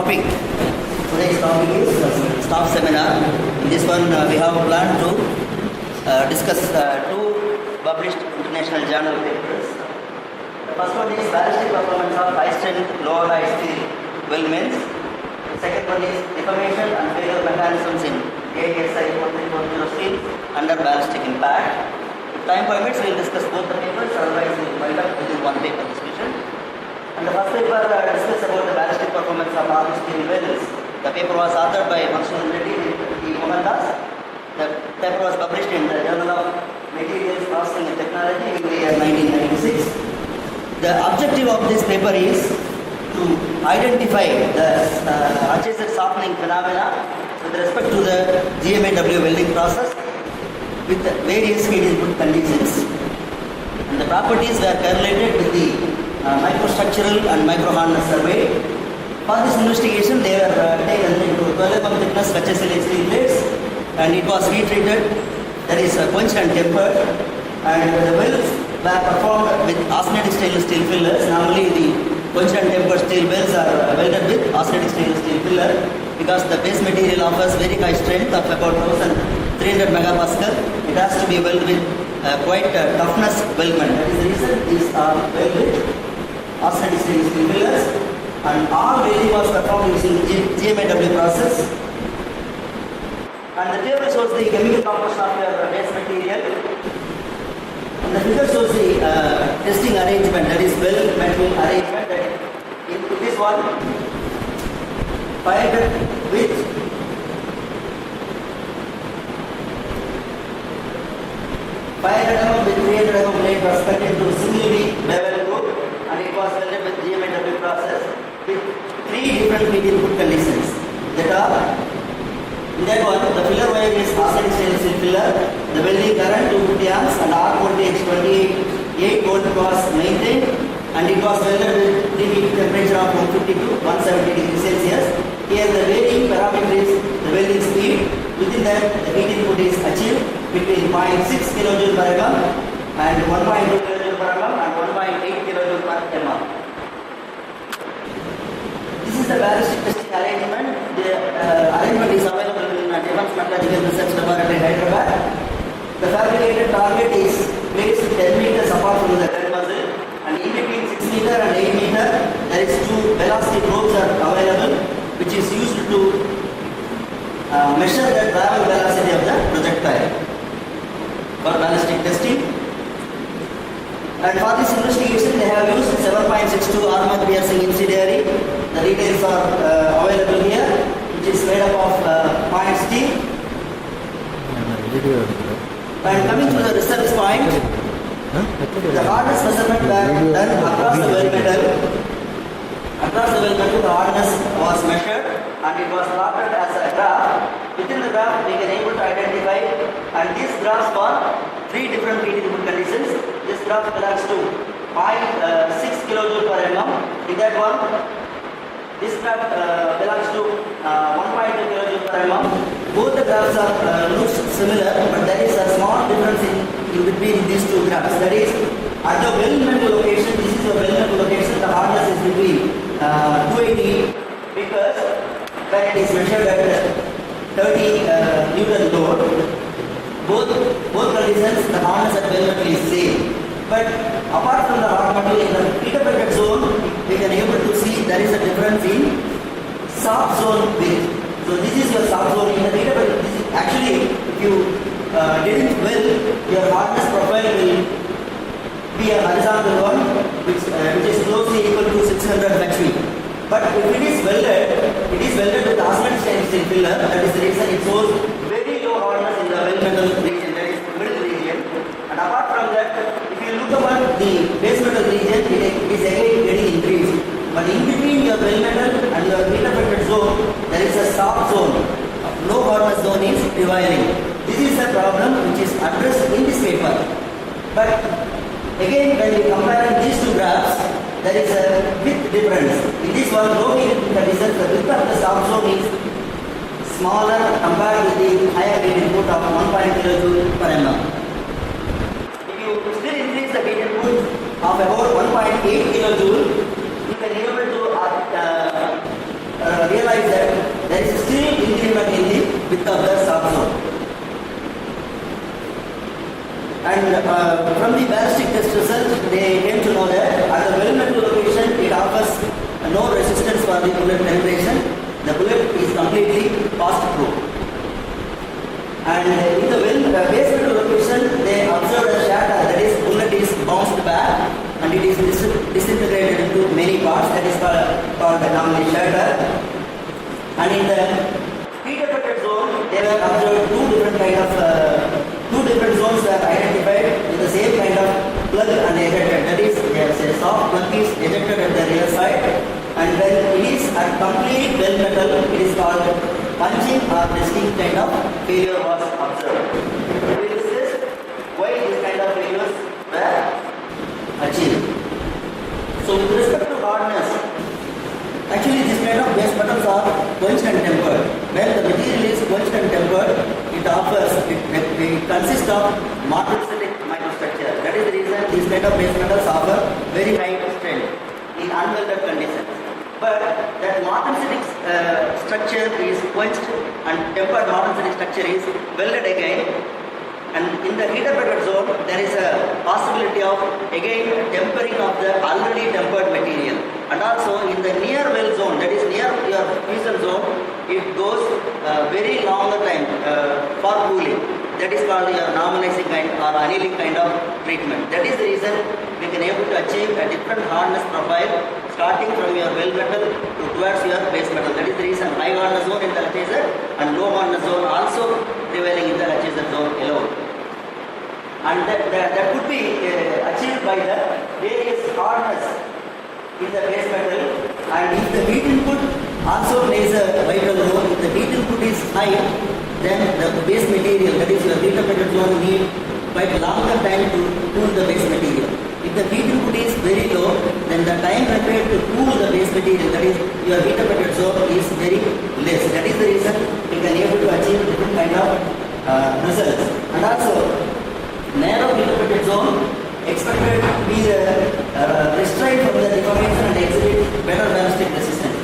topic. Today's topic is staff seminar. In this one, we have planned to discuss two published international journal papers. The first one is ballistic performance of high-strength low-alloy steel weldments. The second one is deformation and failure mechanisms in ASI 4340 steel under ballistic impact. If time permits, we will discuss both the papers. Otherwise, we will wind up with one paper discussion. And the first paper discussed about the ballistic performance of armed steel wells. The paper was authored by Mansur Reddy P. Mohandas. The paper was published in the Journal of Materials Processing and Technology in the year 1996. The objective of this paper is to identify the adjacent softening phenomena with respect to the GMAW welding process with various feed input conditions. And the properties were correlated with the microstructural and microhardness survey. For this investigation, they were taken into 12 mm thickness HSLA steel plates, and it was heat treated, that is quenched and tempered, and the welds were performed with austenitic stainless steel fillers. Normally, the quenched and tempered steel welds are welded with austenitic stainless steel filler because the base material offers very high strength of about 1300 megapascal. It has to be welded with quite toughness weldment. That is the reason these are welded with austenitic stainless steel fillers, and all welding was performed using GMAW process. And the table shows the chemical composition of your base material. And the figure shows the testing arrangement, that is weld metal arrangement. That in this one, fired with 500 mm with 300 mm blade was cut into singly bevel group, and it was welded with GMAW process with three different feed input conditions. That are, in that one, the filler wire is austenitic stainless steel filler, the welding current 250 amps and arc voltage 28 volt was maintained, and it was welded with preheat temperature of 150 to 170 degrees Celsius. Here the varying parameter is the welding speed. Within that, the heat input is achieved between 0.6 kJ per mm and 1.2 kJ per mm and 1.8 kJ per mm. This is the ballistic testing arrangement. The arrangement is available in Defense Metallurgical Research Laboratory, Hyderabad. The fabricated target is placed 10 meters apart from the gun muzzle, and in between 6 meter and 8 meter, there is two velocity probes are available, which is used to measure the travel velocity of the projectile for ballistic testing. And for this investigation, they have used 7.62 armor piercing incendiary. The details are available here, which is made up of point steel. And coming to the research point, the hardness measurement were done across the weld metal. Across the weld metal, the hardness was measured, and it was plotted as a graph. Within the graph, we can able to identify, and these graphs for three different feed input conditions. This graph belongs to 0.6 kJ per mm. In that one, this graph belongs to 1.2 kJ per mm. Both the graphs are looks similar, but there is a small difference in between these two graphs. That is, at the weld metal location, this is the weld metal location, the hardness is between 280 because when it is measured at 30 Newton load, both conditions, the hardness at weld metal is same. But apart from the hard metal, in the heat-affected zone, we can able to see there is a difference in soft zone width. So this is your soft zone. In the heat-affected, actually, if you didn't weld, your hardness profile will be a horizontal one, which is closely equal to 600 HV. But if it is welded with austenitic stainless steel filler. That is the reason it shows very low hardness in the weld metal region, that is middle region. And apart from that, if you look upon the base metal region, it is again getting increased. But in between your weld metal and your heat affected zone, there is a soft zone. Low hardness zone is prevailing. This is the problem which is addressed in this paper. But again, when we compare these two graphs, there is a width difference. In this one, low heat conditions, the width of the soft zone is smaller compared with the higher heat input of 1.0 kJ per mm. If you still increase the heat input of about 1.8 kJ, you can able to realized that there is still increment in the width of the soft zone. And from the ballistic test results, they came to know that at the well metal location, it offers no resistance for the bullet penetration. The bullet is completely passed through. And in the base metal location, they observed a shatter, that is, bullet is bounced back and it is disintegrated into many parts, that is called normally shatter. And in the heat affected zone, they were observed two different zones were identified with the same kind of plug and ejected. That is, a soft plug is ejected at the rear side, and when it is at complete well metal, it is called punching or distinct kind of failure was observed. We discussed why this kind of failures were achieved. So with respect to hardness, actually this kind of base metals are quenched and tempered. When the material is quenched and tempered, it consists of martensitic microstructure. That is the reason these kind of base metals offer very high strength in unwelded conditions. But that martensitic structure is quenched and tempered martensitic structure is welded again. And in the heat affected zone, there is a possibility of again tempering of the already tempered material. And also in the near well zone, that is near your fusion zone, it goes very longer time for cooling. That is called your normalizing kind or annealing kind of treatment. That is the reason we can able to achieve a different hardness profile starting from your well metal towards your base metal. That is the reason high hardness zone in the lachaser and low hardness zone also prevailing in the lachaser zone alone. And that could be achieved by the various hardness in the base metal, and if the heat input also plays a vital role. If the heat input is high, then the base material, that is your heat affected zone, need quite longer time to cool the base material. If the heat input is very low, then the time required to cool the base material, that is your heat affected zone, is very less. That is the reason we can able to achieve different kind of results. And also, narrow heat affected zone expected to be restrained from the deformation and exhibit better ballistic resistance.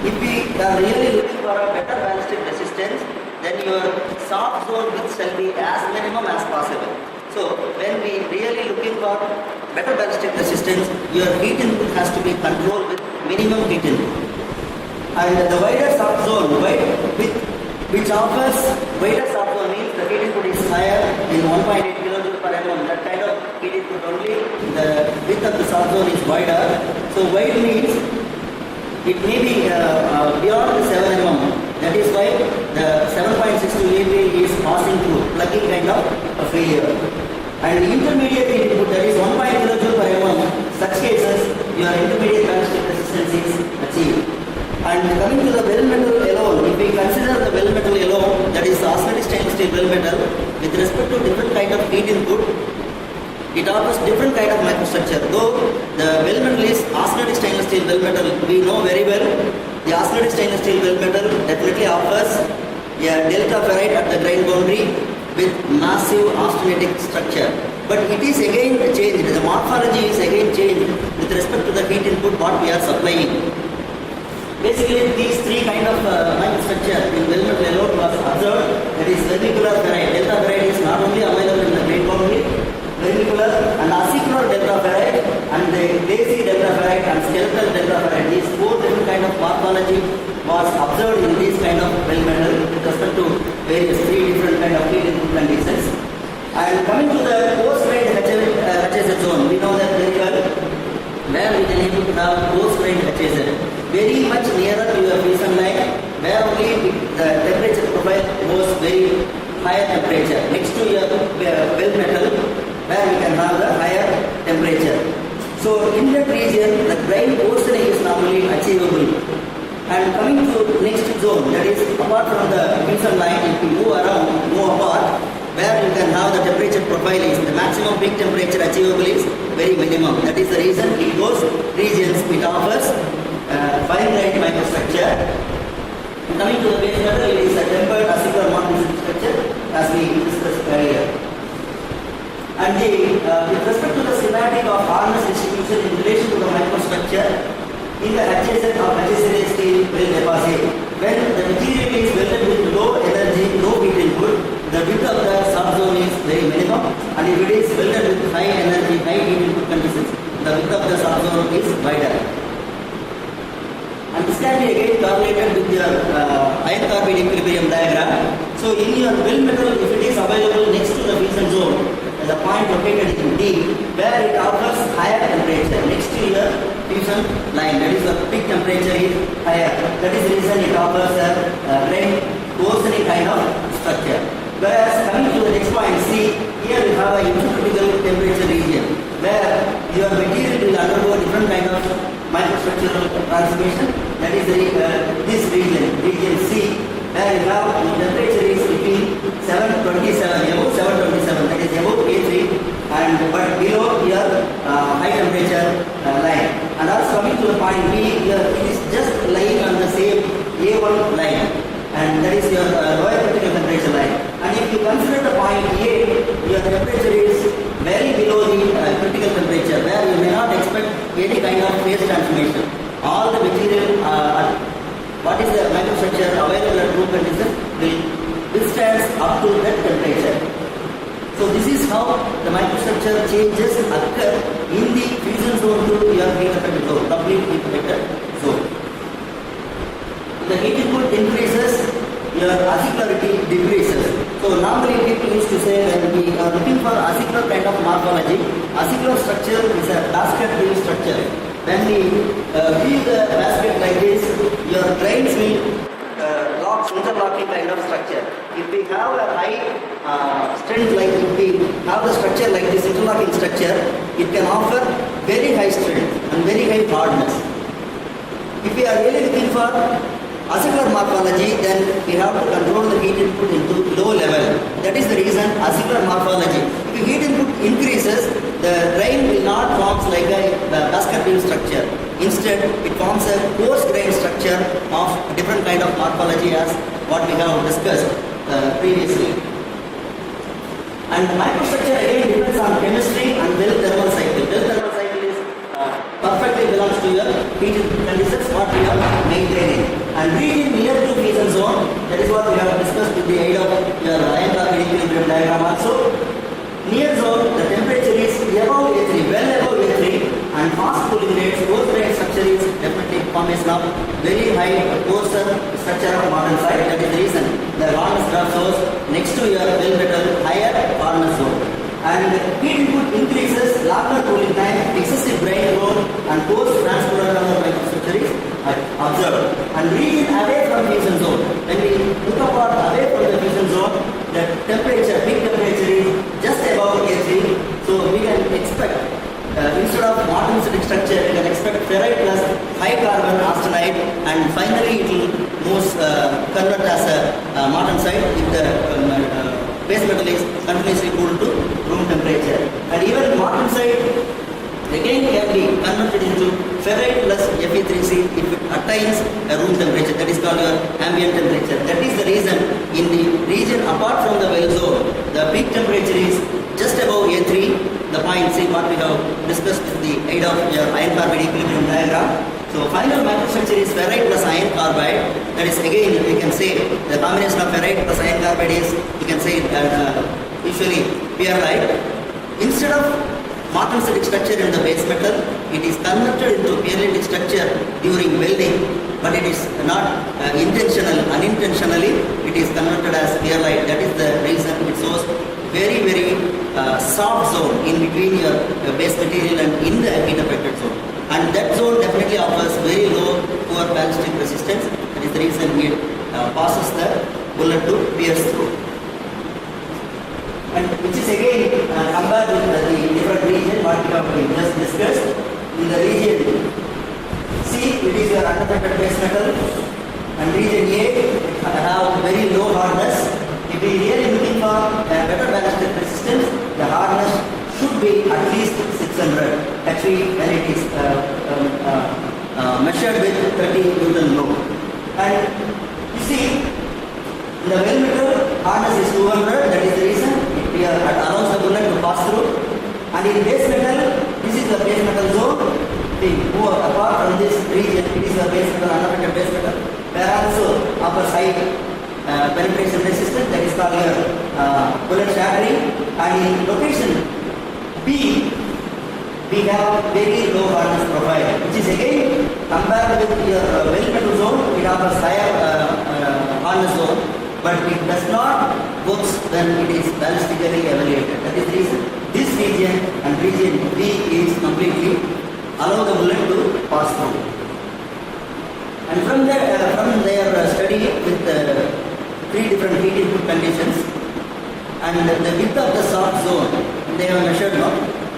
If we are really looking for a better ballistic resistance, then your soft zone width shall be as minimum as possible. So when we really looking for better ballistic resistance, your heat input has to be controlled with minimum heat input. And the wider soft zone, which offers wider soft zone means the heat input is higher in 1.8 kJ per mm. That kind of heat input only, the width of the soft zone is wider. So wide means it may be beyond the 7 mm. That is why the 7.62 APA is passing through, plugging kind of a failure. And intermediate heat input, that is 1 kJ per mm, such cases your intermediate ballistic resistance is achieved. And coming to the well metal alone, if we consider the well metal alone, that is austenitic stainless steel well metal, with respect to different kind of heat input, it offers different kind of microstructure. Though the well metal is austenitic stainless steel well metal, we know very well the austenitic stainless steel well metal definitely offers a delta ferrite at the grain boundary with massive austenitic structure. But it is again changed, the morphology is again changed with respect to the heat input what we are supplying. Basically, these three kind of microstructure in well metal alone was observed. That is vermicular ferrite. Delta ferrite is not only available in the grain boundary, vermicular and acicular delta ferrite and the lacy delta ferrite and skeletal delta ferrite. These four different kind of morphology was observed in these kind of well metal with respect to various three different kind of heat input conditions. And coming to the post-grained HSZ zone, we know that very well where we can able to have post-grained HSZ. Very much nearer to your fusion line, where only the temperature profile was very higher temperature. Next to your well metal, where we can have the higher temperature. So in that region, the grain portioning is normally achievable. And coming to next zone, that is apart from the fusion line, if you move around, move apart, where you can have the temperature profile is the maximum peak temperature achievable is very minimum. That is the reason in those regions it offers fine-grained microstructure. Coming to the base metal, it is a tempered acicular morphological structure as we discussed earlier. And with respect to the schematic of hardness distribution in relation to the microstructure, in the adjacent of adjacent steel well deposit. When the material is welded with low energy, low heat input, the width of the subzone is very minimum, and if it is welded with high energy, high heat input conditions, the width of the subzone is wider. And this can be again correlated with your iron carbide equilibrium diagram. So in your well metal, if it is available next to the fusion zone, the point located in D, where it offers higher temperature next to your fusion line, that is the peak temperature is higher. That is the reason it offers a grain coarsening kind of structure. Whereas coming to the next point, C, here we have a intercritical temperature region, where your material will undergo different kind of microstructural transformation. That is this region C, where you have temperature is between 727, above 727, that is above A3, and but below your high temperature line. And also coming to the point B, here it is just lying on the same A1 line, and that is your lower critical temperature line. And if you consider the point A, your temperature is very below the critical temperature, where you may not expect any kind of phase transformation. All the material, what is the microstructure available at room conditions will withstand up to that temperature. So this is how the microstructure changes occur in the fusion zone to your heat affected zone, complete heat affected zone. The heat input increases, your acyclarity decreases. So normally people used to say when we are looking for acyclar kind of morphology, acyclar structure is a basket weave structure. When we weave the basket like this, your grains will interlocking kind of structure. If we have a high strength, like if we have the structure like this interlocking structure, it can offer very high strength and very high hardness. If we are really looking for acyclar morphology, then we have to control the heat input into low level. That is the reason acyclar morphology. If the heat input increases, the grain will not form like a basket weave structure. Instead, it forms a coarse grain structure of different kind of morphology as what we have discussed previously. And microstructure again depends on chemistry and well thermal cycle. Well thermal cycle is perfectly belongs to your heat conditions what we are maintaining. And region near to fusion zone, that is what we have discussed with the aid of your iron carbide equilibrium diagram also. Near zone, the temperature is above A3, well above A3, and fast cooling rates, coarse grain structure is definitely formation of very high coarser structure of modern side. That is the reason the hardness graph shows next to your well metal higher hardness zone. And heat input increases, longer cooling time, excessive grain growth, and coarse transport microstructure is observed. And region away from fusion zone, when we look apart away from the fusion zone, the temperature, peak temperature is just above A3. So we can expect, instead of martensitic structure, we can expect ferrite plus high carbon austenite, and finally it will most convert as a martensite if the base metal is continuously cooled to room temperature. And even martensite again can be converted into ferrite plus Fe3C if it attains a room temperature, that is called your ambient temperature. That is the reason in the region apart from the well zone, the peak temperature is just above A3, the point C what we have discussed with the aid of your iron carbide equilibrium diagram. So final microstructure is ferrite plus iron carbide. That is again we can say the combination of ferrite plus iron carbide is, you can say usually pierrite. Instead of martensitic structure in the base metal, it is converted into pierritic structure during welding, but it is not unintentionally it is converted as pierrite. That is the reason it shows very soft zone in between your base material and in the heat affected zone. And that zone definitely offers very low poor ballistic resistance. That is the reason it passes the bullet to pierce through. And which is again compared with the different region what we have just discussed. In the region C, it is your unaffected base metal, and region A have very low hardness. If we really looking for a better ballistic resistance, the hardness should be at least 600. Actually, when it is measured with 30 Newton load. And you see, in the well metal, hardness is 200. That is the reason it allows the bullet to pass through. And in base metal, this is the base metal zone. being who apart from this region, it is a base metal, unaffected base metal, where also offers high penetration resistance, that is called your bullet shattering. And in location B, we have very low hardness profile, which is again compared with your well metal zone, it offers higher hardness zone, but it does not work when it is ballistically evaluated. That is the reason this region and region B is completely allow the bullet to pass through. And from their study with 3 different heat input conditions and the width of the soft zone, they have measured now.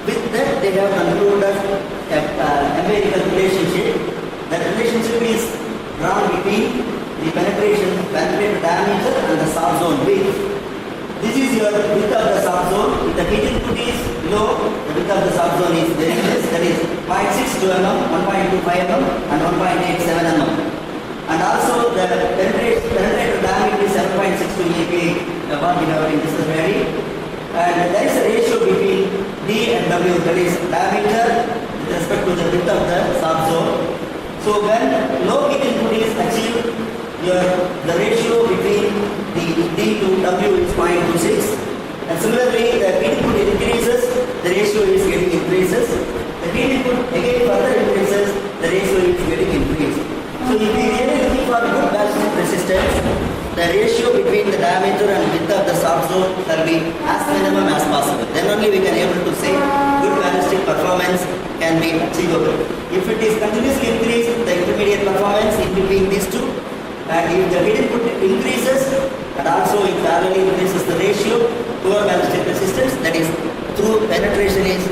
With that, they have concluded an empirical relationship. That relationship is drawn between the penetrated diameter and the soft zone width. This is your width of the soft zone. If the heat input is low, the width of the soft zone is very less, that is 0.62 mm, 1.25 mm and 1.87 mm. And also the penetrated diameter is 7.62 APA, what we have in this study. And there is a ratio between D and W, that is diameter with respect to the width of the soft zone. So when low heat input is achieved, the ratio between the D to W is 0.26. And similarly, the heat input increases, the ratio is getting increases. The heat input again further increases, the ratio is getting increased. So if we really looking for good ballistic resistance, the ratio between the diameter and width of the soft zone shall be as minimum as possible. Then only we can able to say good ballistic performance can be achievable. If it is continuously increased, the intermediate performance in between these two, and if the heat input increases and also it parallelly increases the ratio, poor ballistic resistance, that is through penetration is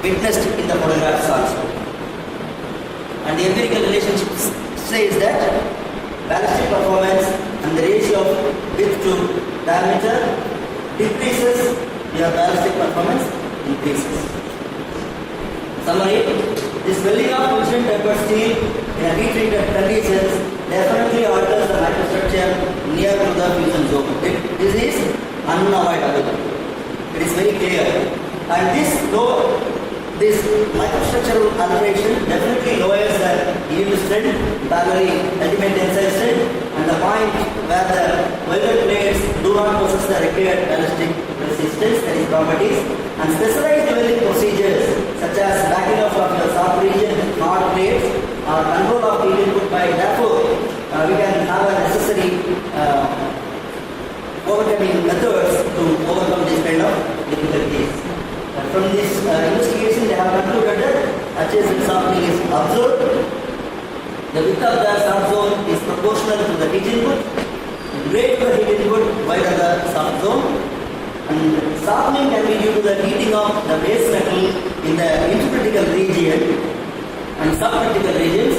witnessed in the photographs also. And the empirical relationship says that ballistic performance and the ratio of width to diameter decreases, your ballistic performance increases. Summary: this welding of fusion tempered steel in a heat-treated conditions definitely alters the microstructure near to the fusion zone. This is unavoidable. It is very clear. And this microstructural alteration definitely lowers the yield strength, parallelly ultimate tensile strength, and the point where the welded plates do not possess the required ballistic resistance, that is properties, and specialized welding procedures such as backing up of your soft region with hard plates or control of heat input by therefore we can have a necessary overcoming methods to overcome this kind of difficulties. From this investigation, they have concluded that adjacent softening is observed. The width of the soft zone is proportional to the heat input. Greater the heat input, wider the soft zone. And softening can be due to the heating of the base metal in the intercritical region and subcritical regions,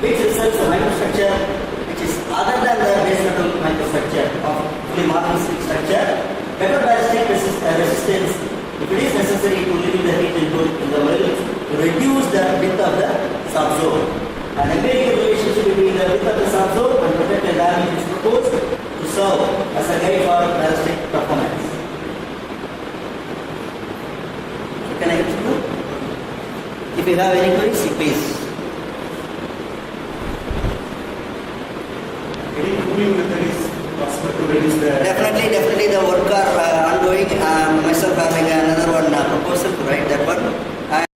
which results in microstructure which is other than the base metal microstructure of fully magnetic structure. Better ballistic resistance, if it is necessary to limit the heat input in the weld to reduce the width of the soft zone. An empirical relationship between the width of the soft zone and protected diameter is proposed to serve as a guide for ballistic performance. So can I continue? If you have any queries, please. Any cooling method is possible to reduce the... Definitely the work are ongoing. Myself having another